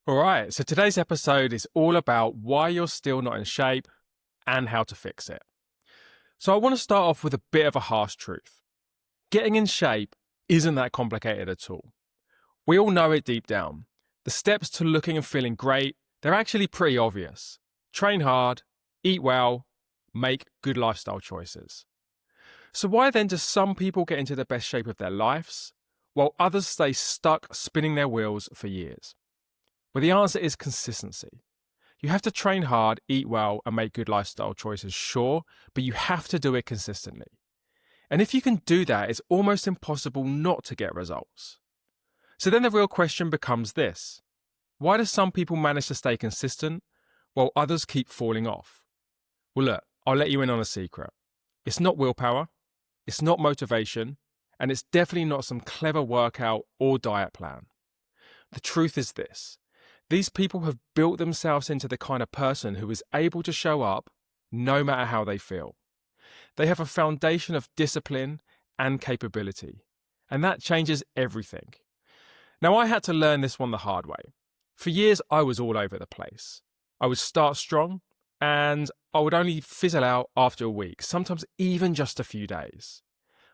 All right, so today's episode is all about why you're still not in shape and how to fix it. So I want to start off with a bit of a harsh truth. Getting in shape isn't that complicated at all. We all know it deep down. The steps to looking and feeling great, they're actually pretty obvious. Train hard, eat well, make good lifestyle choices. So why then do some people get into the best shape of their lives, while others stay stuck spinning their wheels for years? Well, the answer is consistency. You have to train hard, eat well, and make good lifestyle choices, sure, but you have to do it consistently. And if you can do that, it's almost impossible not to get results. So then the real question becomes this. Why do some people manage to stay consistent while others keep falling off? Well, look, I'll let you in on a secret. It's not willpower, it's not motivation, and it's definitely not some clever workout or diet plan. The truth is this. These people have built themselves into the kind of person who is able to show up no matter how they feel. They have a foundation of discipline and capability, and that changes everything. Now, I had to learn this one the hard way. For years, I was all over the place. I would start strong, and I would only fizzle out after a week, sometimes even just a few days.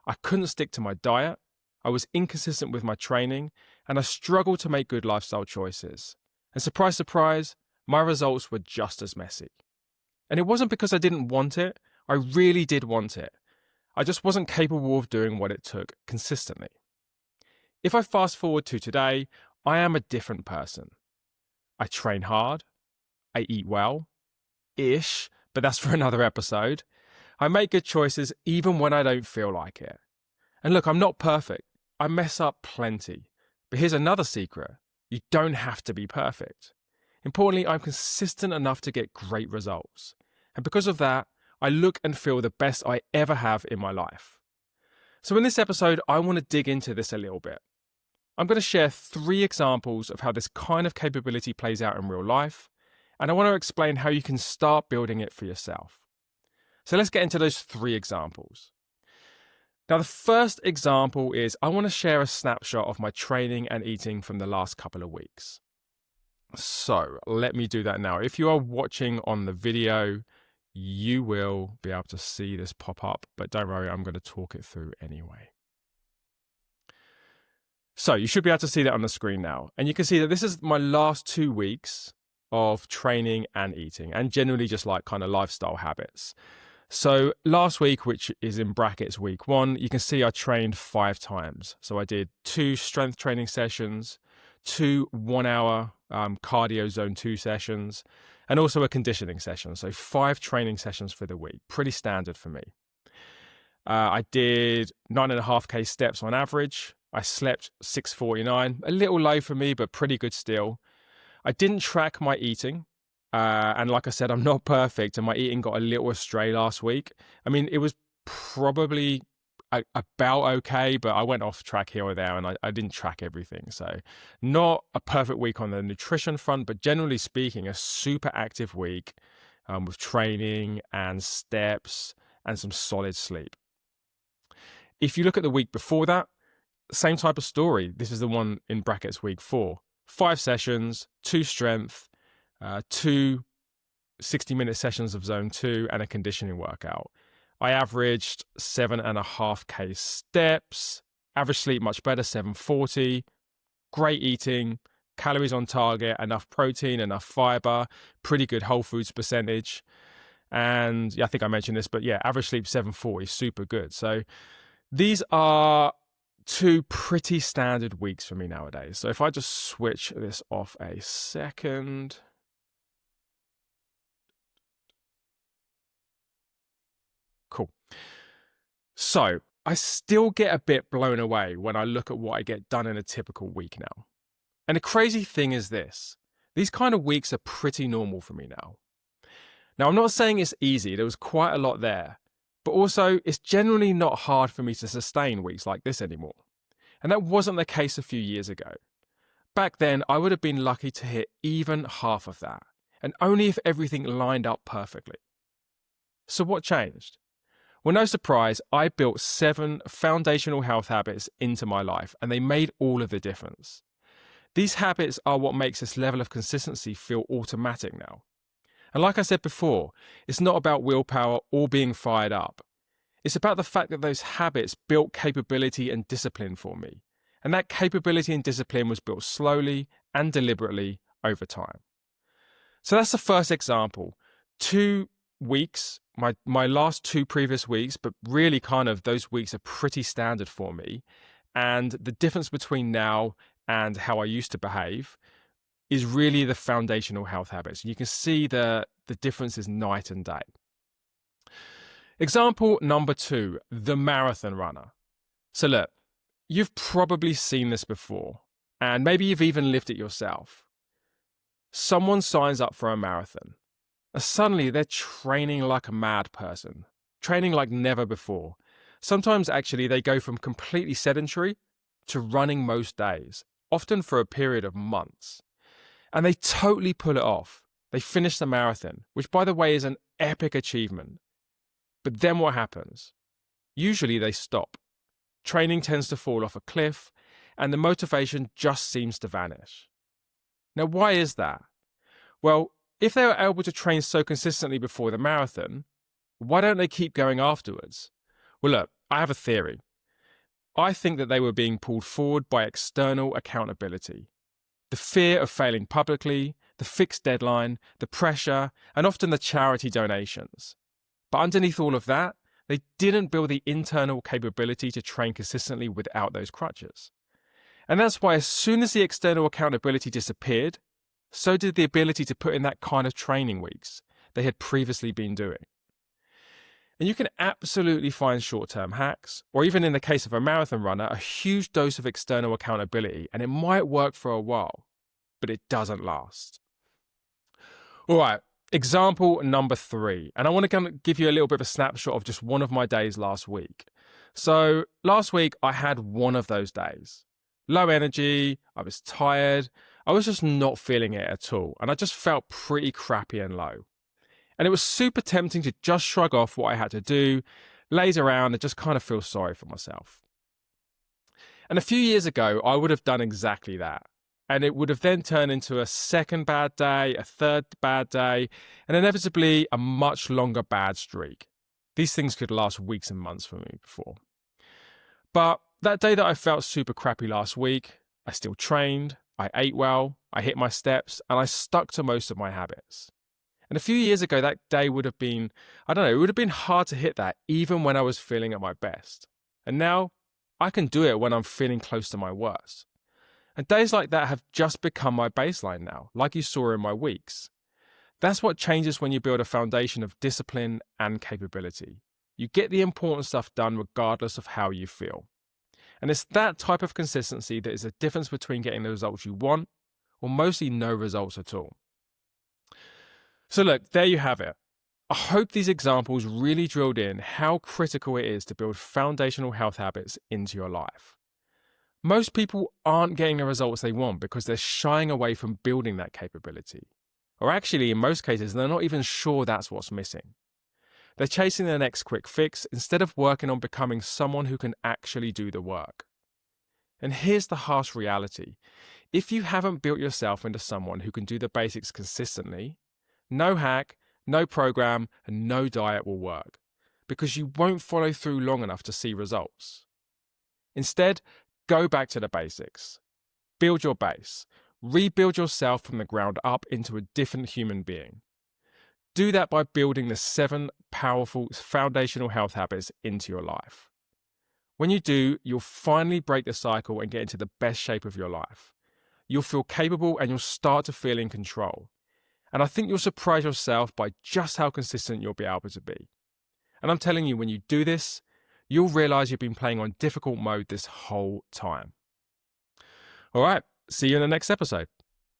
I couldn't stick to my diet, I was inconsistent with my training, and I struggled to make good lifestyle choices. And surprise, surprise, my results were just as messy. And it wasn't because I didn't want it. I really did want it. I just wasn't capable of doing what it took consistently. If I fast forward to today, I am a different person. I train hard. I eat well. Ish, but that's for another episode. I make good choices even when I don't feel like it. And look, I'm not perfect. I mess up plenty. But here's another secret. You don't have to be perfect. Importantly, I'm consistent enough to get great results. And because of that, I look and feel the best I ever have in my life. So in this episode, I want to dig into this a little bit. I'm going to share 3 examples of how this kind of capability plays out in real life, and I want to explain how you can start building it for yourself. So let's get into those 3 examples. Now, the first example is I want to share a snapshot of my training and eating from the last couple of weeks. So let me do that now. If you are watching on the video, you will be able to see this pop up, but don't worry, I'm going to talk it through anyway. So you should be able to see that on the screen now. And you can see that this is my last 2 weeks of training and eating, and generally just like kind of lifestyle habits. So last week, which is in brackets week 1, you can see I trained 5 times. So I did 2 strength training sessions, 2 1-hour cardio zone 2 sessions, and also a conditioning session. So 5 training sessions for the week, pretty standard for me. I did 9.5K steps on average. I slept 6:49, a little low for me, but pretty good still. I didn't track my eating. And like I said, I'm not perfect, and my eating got a little astray last week. I mean, it was probably about okay, but I went off track here or there, and I didn't track everything. So not a perfect week on the nutrition front, but generally speaking, a super active week with training and steps and some solid sleep. If you look at the week before that, same type of story. This is the one in brackets week 4. 5 sessions, 2 strength, 2 60-minute sessions of zone 2 and a conditioning workout. I averaged 7.5K steps, average sleep much better, 740, great eating, calories on target, enough protein, enough fiber, pretty good whole foods percentage. And yeah, I think I mentioned this, but yeah, average sleep 740, super good. So these are 2 pretty standard weeks for me nowadays. So if I just switch this off a second. Cool. So I still get a bit blown away when I look at what I get done in a typical week now. And the crazy thing is this. These kind of weeks are pretty normal for me now. Now, I'm not saying it's easy. There was quite a lot there. But also, it's generally not hard for me to sustain weeks like this anymore. And that wasn't the case a few years ago. Back then, I would have been lucky to hit even half of that, and only if everything lined up perfectly. So what changed? Well, no surprise, I built 7 foundational health habits into my life, and they made all of the difference. These habits are what makes this level of consistency feel automatic now. And like I said before, it's not about willpower or being fired up. It's about the fact that those habits built capability and discipline for me. And that capability and discipline was built slowly and deliberately over time. So that's the first example. 2 weeks, my last 2 previous weeks, but really kind of those weeks are pretty standard for me. And the difference between now and how I used to behave is really the foundational health habits. You can see the difference is night and day. Example number 2, the marathon runner. So look, you've probably seen this before, and maybe you've even lived it yourself. Someone signs up for a marathon, and suddenly they're training like a mad person, training like never before. Sometimes actually they go from completely sedentary to running most days, often for a period of months. And they totally pull it off. They finish the marathon, which by the way is an epic achievement. But then what happens? Usually they stop. Training tends to fall off a cliff, and the motivation just seems to vanish. Now, why is that? Well, if they were able to train so consistently before the marathon, why don't they keep going afterwards? Well, look, I have a theory. I think that they were being pulled forward by external accountability. The fear of failing publicly, the fixed deadline, the pressure, and often the charity donations. But underneath all of that, they didn't build the internal capability to train consistently without those crutches. And that's why as soon as the external accountability disappeared, so did the ability to put in that kind of training weeks they had previously been doing. And you can absolutely find short-term hacks, or even in the case of a marathon runner, a huge dose of external accountability, and it might work for a while, but it doesn't last. All right, example number 3, and I want to give you a little bit of a snapshot of just one of my days last week. So last week, I had one of those days. Low energy, I was tired, I was just not feeling it at all, and I just felt pretty crappy and low. And it was super tempting to just shrug off what I had to do, laze around and just kind of feel sorry for myself. And a few years ago, I would have done exactly that. And it would have then turned into a second bad day, a third bad day, and inevitably a much longer bad streak. These things could last weeks and months for me before. But that day that I felt super crappy last week, I still trained, I ate well, I hit my steps, and I stuck to most of my habits. And a few years ago, that day would have been, it would have been hard to hit that even when I was feeling at my best. And now I can do it when I'm feeling close to my worst. And days like that have just become my baseline now, like you saw in my weeks. That's what changes when you build a foundation of discipline and capability. You get the important stuff done regardless of how you feel. And it's that type of consistency that is the difference between getting the results you want or mostly no results at all. So look, there you have it. I hope these examples really drilled in how critical it is to build foundational health habits into your life. Most people aren't getting the results they want because they're shying away from building that capability. Or actually, in most cases, they're not even sure that's what's missing. They're chasing the next quick fix instead of working on becoming someone who can actually do the work. And here's the harsh reality. If you haven't built yourself into someone who can do the basics consistently, no hack, no program, and no diet will work because you won't follow through long enough to see results. Instead, go back to the basics. Build your base. Rebuild yourself from the ground up into a different human being. Do that by building the 7 powerful foundational health habits into your life. When you do, you'll finally break the cycle and get into the best shape of your life. You'll feel capable and you'll start to feel in control. And I think you'll surprise yourself by just how consistent you'll be able to be. And I'm telling you, when you do this, you'll realize you've been playing on difficult mode this whole time. All right, see you in the next episode.